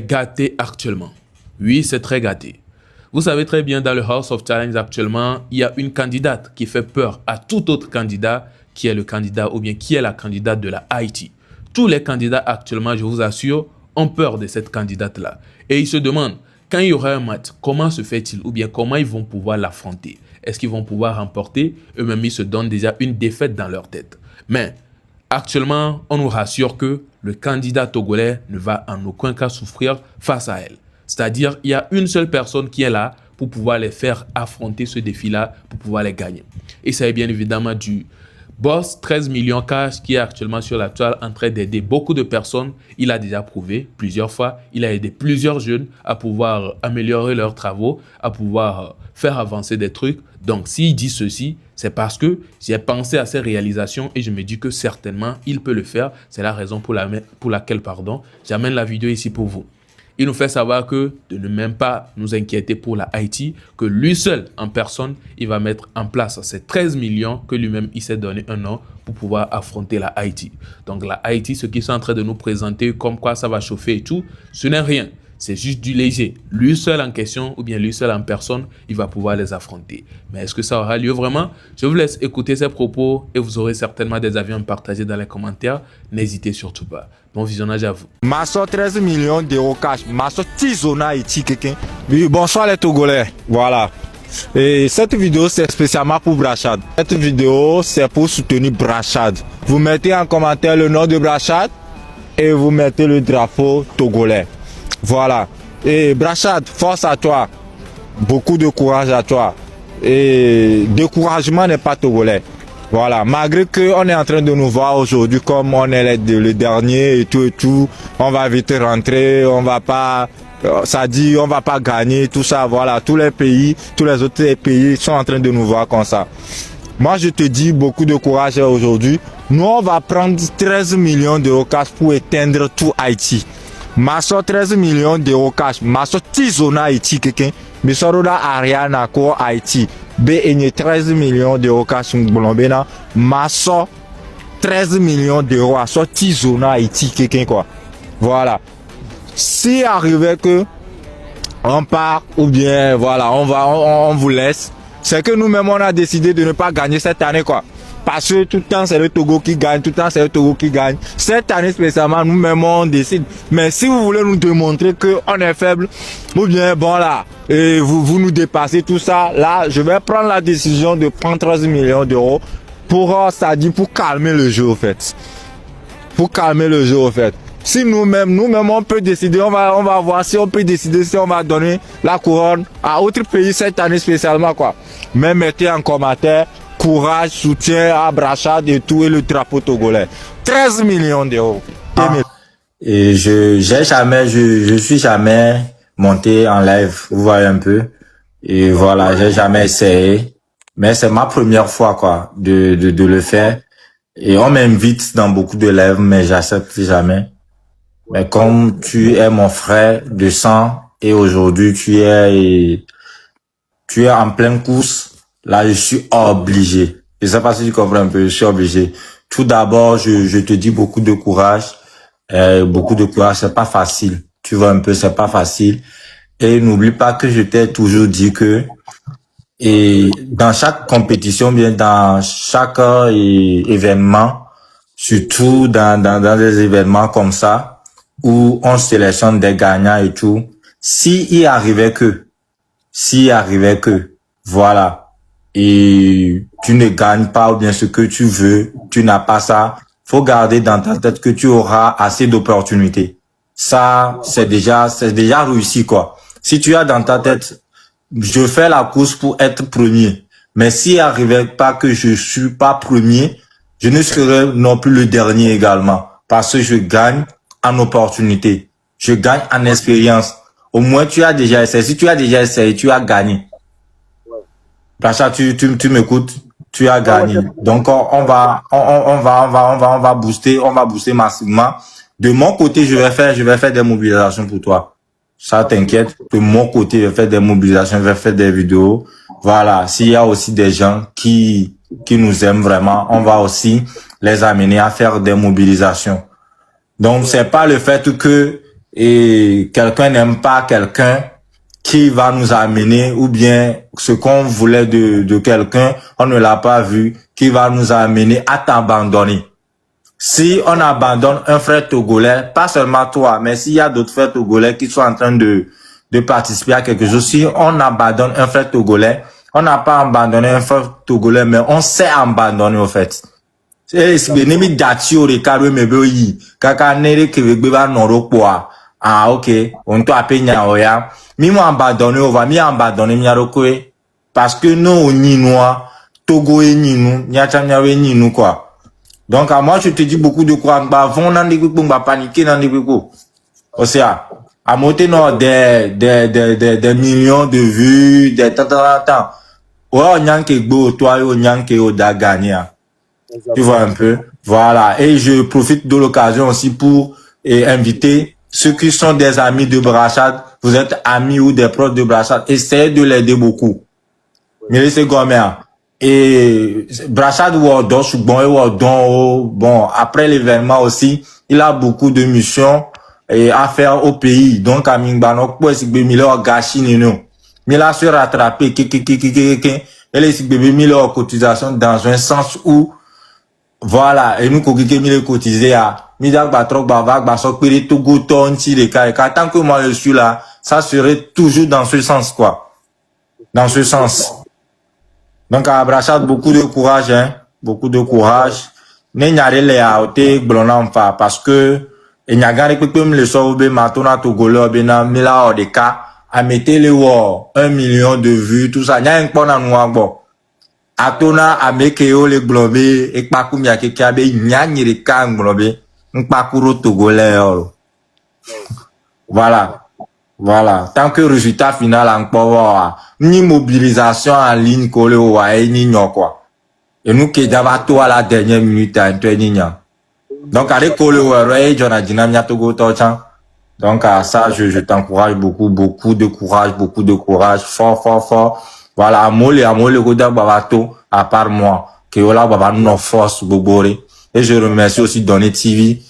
Gâté actuellement. Oui, c'est très gâté. Vous savez très bien, dans le House of Challenge actuellement, il y a une candidate qui fait peur à tout autre candidat qui est le candidat ou bien qui est la candidate de la Haïti. Tous les candidats actuellement, je vous assure, ont peur de cette candidate-là. Et ils se demandent, quand il y aura un match, comment se fait-il ou bien comment ils vont pouvoir l'affronter? Est-ce qu'ils vont pouvoir remporter? Eux-mêmes, ils se donnent déjà une défaite dans leur tête. Mais actuellement, on nous rassure que le candidat togolais ne va en aucun cas souffrir face à elle. C'est-à-dire, il y a une seule personne qui est là pour pouvoir les faire affronter ce défi-là, pour pouvoir les gagner. Et ça est bien évidemment du boss 13 millions cash qui est actuellement sur la toile en train d'aider beaucoup de personnes. Il a déjà prouvé plusieurs fois, il a aidé plusieurs jeunes à pouvoir améliorer leurs travaux, à pouvoir faire avancer des trucs. Donc s'il dit ceci, c'est parce que j'ai pensé à ses réalisations et je me dis que certainement il peut le faire. C'est la raison pour laquelle j'amène la vidéo ici pour vous. Il nous fait savoir que de ne même pas nous inquiéter pour la Haïti, que lui seul en personne, il va mettre en place ces 13 millions que lui-même il s'est donné un an pour pouvoir affronter la Haïti. Donc la Haïti, ce qu'ils sont en train de nous présenter comme quoi ça va chauffer et tout, ce n'est rien. C'est juste du léger. Lui seul en question ou bien lui seul en personne, il va pouvoir les affronter. Mais est-ce que ça aura lieu vraiment? Je vous laisse écouter ses propos et vous aurez certainement des avis à me partager dans les commentaires. N'hésitez surtout pas. Bon visionnage à vous. Masso 13 millions d'euros cash. Masso Tizona et Tikeken. Bonsoir les Togolais. Voilà. Et cette vidéo c'est spécialement pour Brachad. Cette vidéo c'est pour soutenir Brachad. Vous mettez en commentaire le nom de Brachad et vous mettez le drapeau togolais. Voilà. Et Brachad, force à toi. Beaucoup de courage à toi. Et découragement n'est pas togolais. Voilà. Malgré qu'on est en train de nous voir aujourd'hui comme on est le dernier et tout, on va vite rentrer, on va pas, ça dit on va pas gagner, tout ça. Voilà. Tous les pays, tous les autres pays sont en train de nous voir comme ça. Moi, je te dis beaucoup de courage aujourd'hui. Nous, on va prendre 13 millions d'euros cash pour éteindre tout Haïti. Maso 13 millions d'euros cash. Maso Tizona Haïti quelqu'un. Misoroda Ariana ko Haïti. B 13 millions d'euros cash. Bolombena. Maso 13 millions d'euros. Maso Tizona Haïti quelqu'un quoi. Voilà. Si arrivait que on part ou bien voilà on vous laisse. C'est que nous-mêmes on a décidé de ne pas gagner cette année quoi. Parce que tout le temps c'est le Togo qui gagne, tout le temps c'est le Togo qui gagne. Cette année spécialement, nous-mêmes on décide. Mais si vous voulez nous démontrer qu'on est faible, ou bien bon là, et vous nous dépassez tout ça, là je vais prendre la décision de prendre 13 millions d'euros pour, ça dit, pour calmer le jeu au fait. Pour calmer le jeu au fait. Si nous-mêmes on peut décider, on va voir si on peut décider si on va donner la couronne à autre pays cette année spécialement quoi. Mais mettez en commentaire courage, soutien à Brachad et tout et le drapeau togolais. 13 millions d'euros. Et je suis jamais monté en live, vous voyez un peu. Et voilà, j'ai jamais essayé. Mais c'est ma première fois, quoi, de le faire. Et on m'invite dans beaucoup de lives, mais j'accepte jamais. Mais comme tu es mon frère de sang et aujourd'hui tu es en pleine course, là, je suis obligé. Je sais pas si tu comprends un peu, je suis obligé. Tout d'abord, je te dis beaucoup de courage. Beaucoup de courage, c'est pas facile. Tu vois un peu, c'est pas facile. Et n'oublie pas que je t'ai toujours dit que, et dans chaque compétition, bien dans chaque événement, surtout dans des événements comme ça, où on sélectionne des gagnants et tout, s'il arrivait que, voilà, et tu ne gagnes pas ou bien ce que tu veux, tu n'as pas ça, faut garder dans ta tête que tu auras assez d'opportunités. Ça, c'est déjà réussi, quoi. Si tu as dans ta tête, je fais la course pour être premier, mais s'il arrivait pas que je suis pas premier, je ne serai non plus le dernier également, parce que je gagne en opportunité, je gagne en expérience. Au moins, tu as déjà essayé. Si tu as déjà essayé, tu as gagné. Pacha, tu m'écoutes, tu as gagné. Donc, on va booster massivement. De mon côté, je vais faire des mobilisations pour toi. Ça t'inquiète. De mon côté, je vais faire des mobilisations, je vais faire des vidéos. Voilà. S'il y a aussi des gens qui nous aiment vraiment, on va aussi les amener à faire des mobilisations. Donc, c'est pas le fait que et quelqu'un n'aime pas quelqu'un qui va nous amener, ou bien ce qu'on voulait de quelqu'un, on ne l'a pas vu, qui va nous amener à t'abandonner. Si on abandonne un frère togolais, pas seulement toi, mais s'il y a d'autres frères togolais qui sont en train de participer à quelque chose, si on abandonne un frère togolais, on n'a pas abandonné un frère togolais, mais on s'est abandonné au fait. Ah, ok. On t'a appelé Oya. Mi m'a abandonné, on va mi abandonné, mi arokwe. Parce que nous, on y noir, Togo et Ninou, Nyachamyawe Ninou, quoi. Donc, à moi, je te dis beaucoup de quoi. Bah, vont dans des groupes, on va paniquer dans des groupes. Aussi, à monter, non, des millions de vues, des tant. Ouais, on yanke go, toi, on yanke au Dagania. Tu vois un peu. Voilà. Et je profite de l'occasion aussi pour inviter ceux qui sont des amis de Brachad. Vous êtes amis ou des proches de Brachad. Essayez de l'aider beaucoup. Mais c'est comme et Brachad bon, après l'événement aussi, il a beaucoup de missions à faire au pays. Donc, à Mingbano, pour essayer de faire gâchis, mais là, se rattraper, elle est bébé mis leur cotisation dans un sens où, voilà, et nous, qu'on mis cotisé à, tant que moi je suis là, ça serait toujours dans ce sens, quoi. Dans ce sens. Donc, à Brachad, beaucoup de courage, hein. Beaucoup de courage. Parce que, il n'y a pas de sauver, matona, togolo, bena, mila, de cas, à mettre les 1 million de vues, tout ça. Il y a un peu de Atona, à mekeo, les globés, et pas comme il y a quelqu'un, il y a des cas, globés, un parcours togolais, voilà. Voilà. Tant que résultat final encore, ni mobilisation en ligne, collé au ni quoi. Et nous, qui d'abord, toi, à la dernière minute, à donc, avec collé au j'en ai dynamia togo tochan. Donc, à ça, je t'encourage beaucoup de courage, fort. Voilà, amole, le goda babato, à part moi, que voilà, baba, nous, force, bobore. Et je remercie aussi Donné TV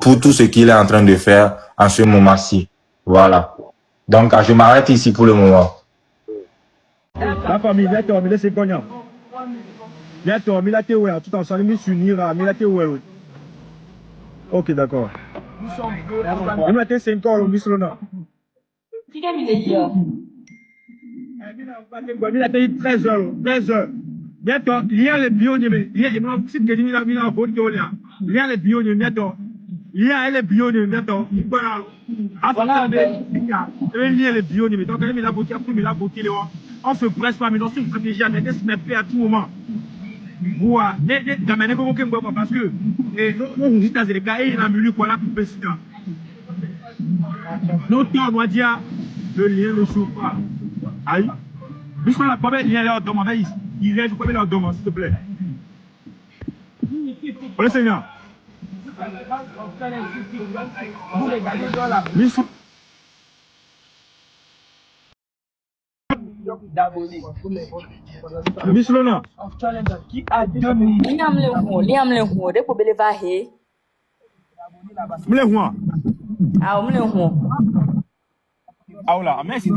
pour tout ce qu'il est en train de faire en ce moment-ci. Voilà. Donc, je m'arrête ici pour le moment. La famille, viens dormir, laissez cognant. Viens dormir, là, t'es ouais, tout ensemble, nous s'unir, mais là, t'es ouais. Ok, d'accord. Nous sommes deux. Nous, là, t'es 5 ans, nous sommes là. Qui a mis les yeux? Nous, là, t'es 13 heures. Viens dormir, lien les bionniers, lien les bionniers, viens dormir. Il y a les bionniers, maintenant. Voilà. Il y a les bionniers, donc il y a la beauté, on se presse pas, mais on se prépare jamais, on se met à tout moment. Voilà. Parce que, nous, dit dans les cas, il y a un milieu pour la président. Nous, on doit dire, le lien ne chauffe pas. Aïe. Puisque la première lien là, il reste, le leur demande, s'il te plaît. Allez, Seigneur. Miss Lona. Qui a 2 millions. Liam le huo, de pour belever he. Mle huo. Ah, mle huo. Ah là, merci.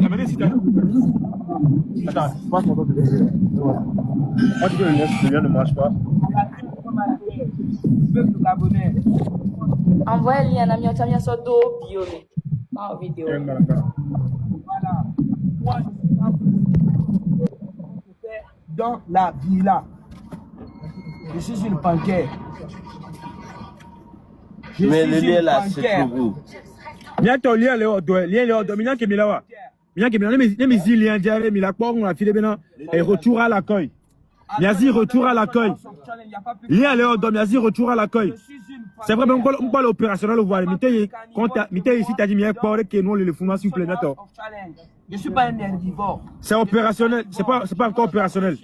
Attends, passe mon temps de moi, tu veux le lien ne marche pas. Envoie le lien à mi otamia so do bio mi. Ma vidéo. Voilà. Moi, dans la villa. Je suis une panquette. Mais le lien là, c'est pour vous. Bientôt, lien Léo, Milan qui est là. Milan qui est là, mais si lien diarrhée, mais la porte, on a filé bien, et retour à l'accueil. Miazi, retour à l'accueil. Lien Léo, Miazi, retour à l'accueil. C'est vrai, on parle opérationnel, vous voyez. Mité ici, t'as dit, mais pas que nous, le fondement, s'il vous plaît, d'accord. Je ne suis pas un herbivore. C'est opérationnel, c'est pas encore opérationnel.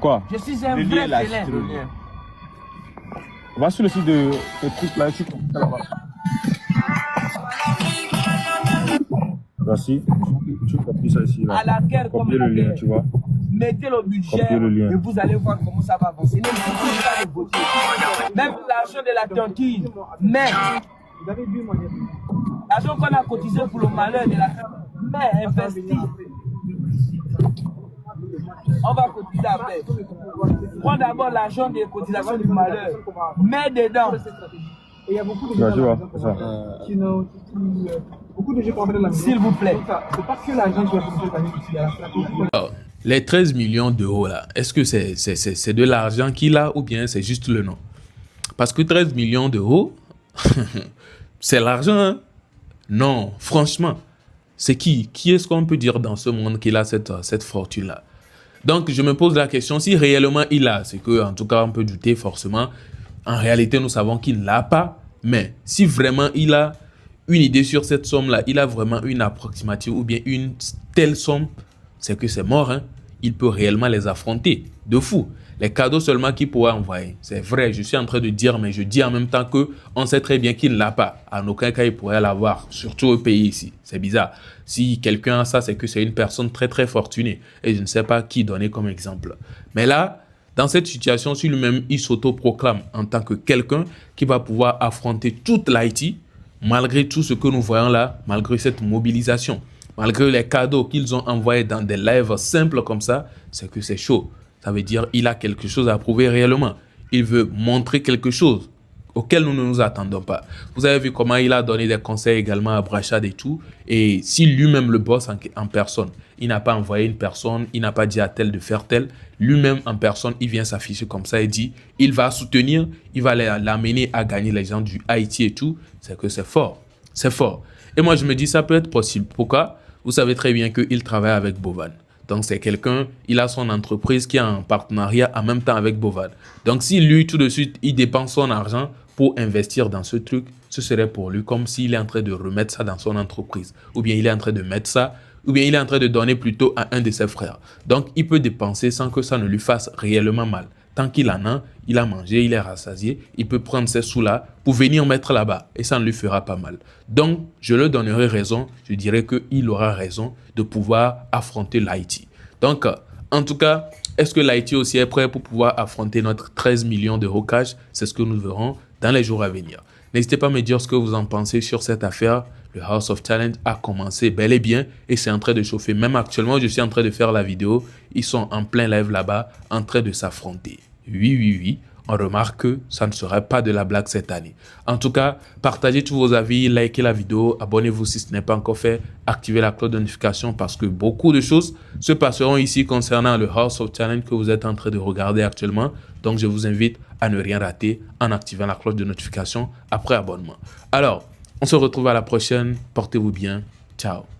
Quoi? Je suis un vrai félin. On va sur le site de truc là, ici. Voici, tu copies ça ici. Là. À la guerre, copier le lien, tu vois. Mettez le budget et vous allez voir comment ça va avancer. Même l'argent de la tontine. Mais L'argent qu'on a cotisé pour le malheur de la mais investi. On va cotiser après. Prends d'abord l'argent des cotisations du malheur. Mets dedans. Et il y a beaucoup de gens beaucoup de gens qui ont fait de la s'il vous plaît. C'est pas que l'argent qui va faire gagner ici, il y a la stratégie. Alors, les 13 millions d'euros là, est-ce que c'est de l'argent qu'il a ou bien c'est juste le nom? Parce que 13 millions d'euros, c'est l'argent, hein? Non, franchement, c'est qui? Qui est-ce qu'on peut dire dans ce monde qu'il a cette fortune-là? Donc, je me pose la question, si réellement il a, c'est que, en tout cas, on peut douter forcément. En réalité, nous savons qu'il ne l'a pas. Mais si vraiment il a une idée sur cette somme-là, il a vraiment une approximative ou bien une telle somme, c'est que c'est mort, hein? Il peut réellement les affronter. De fou. Les cadeaux seulement qu'il pourra envoyer. C'est vrai, je suis en train de dire, mais je dis en même temps que on sait très bien qu'il ne l'a pas. En aucun cas, il pourrait l'avoir, surtout au pays ici. C'est bizarre. Si quelqu'un a ça, c'est que c'est une personne très très fortunée. Et je ne sais pas qui donner comme exemple. Mais là, dans cette situation, si lui-même, il s'auto-proclame en tant que quelqu'un qui va pouvoir affronter toute l'Haïti, malgré tout ce que nous voyons là, malgré cette mobilisation, malgré les cadeaux qu'ils ont envoyés dans des lives simples comme ça, c'est que c'est chaud. Ça veut dire qu'il a quelque chose à prouver réellement. Il veut montrer quelque chose auquel nous ne nous attendons pas. Vous avez vu comment il a donné des conseils également à Brachad et tout. Et si lui-même le boss en personne, il n'a pas envoyé une personne, il n'a pas dit à tel de faire tel, lui-même en personne, il vient s'afficher comme ça et dit, il va soutenir, il va l'amener à gagner les gens du Haïti et tout. C'est que c'est fort. C'est fort. Et moi, je me dis, ça peut être possible. Pourquoi? Vous savez très bien qu'il travaille avec Bovan. Donc, c'est quelqu'un, il a son entreprise qui est en partenariat en même temps avec Bovan. Donc, si lui, tout de suite, il dépense son argent pour investir dans ce truc, ce serait pour lui comme s'il est en train de remettre ça dans son entreprise. Ou bien il est en train de mettre ça, ou bien il est en train de donner plutôt à un de ses frères. Donc, il peut dépenser sans que ça ne lui fasse réellement mal. Tant qu'il en a, il a mangé, il est rassasié, il peut prendre ces sous-là pour venir mettre là-bas et ça ne lui fera pas mal. Donc, je lui donnerai raison, je dirais qu'il aura raison de pouvoir affronter l'Haïti. Donc, en tout cas, est-ce que l'Haïti aussi est prêt pour pouvoir affronter notre 13 millions d'euros cash? C'est ce que nous verrons dans les jours à venir. N'hésitez pas à me dire ce que vous en pensez sur cette affaire. Le House of Talent a commencé bel et bien et c'est en train de chauffer. Même actuellement, je suis en train de faire la vidéo. Ils sont en plein live là-bas, en train de s'affronter. Oui. On remarque que ça ne serait pas de la blague cette année. En tout cas, partagez tous vos avis, likez la vidéo, abonnez-vous si ce n'est pas encore fait, activez la cloche de notification parce que beaucoup de choses se passeront ici concernant le House of Talent que vous êtes en train de regarder actuellement. Donc, je vous invite à ne rien rater en activant la cloche de notification après abonnement. Alors, on se retrouve à la prochaine. Portez-vous bien. Ciao.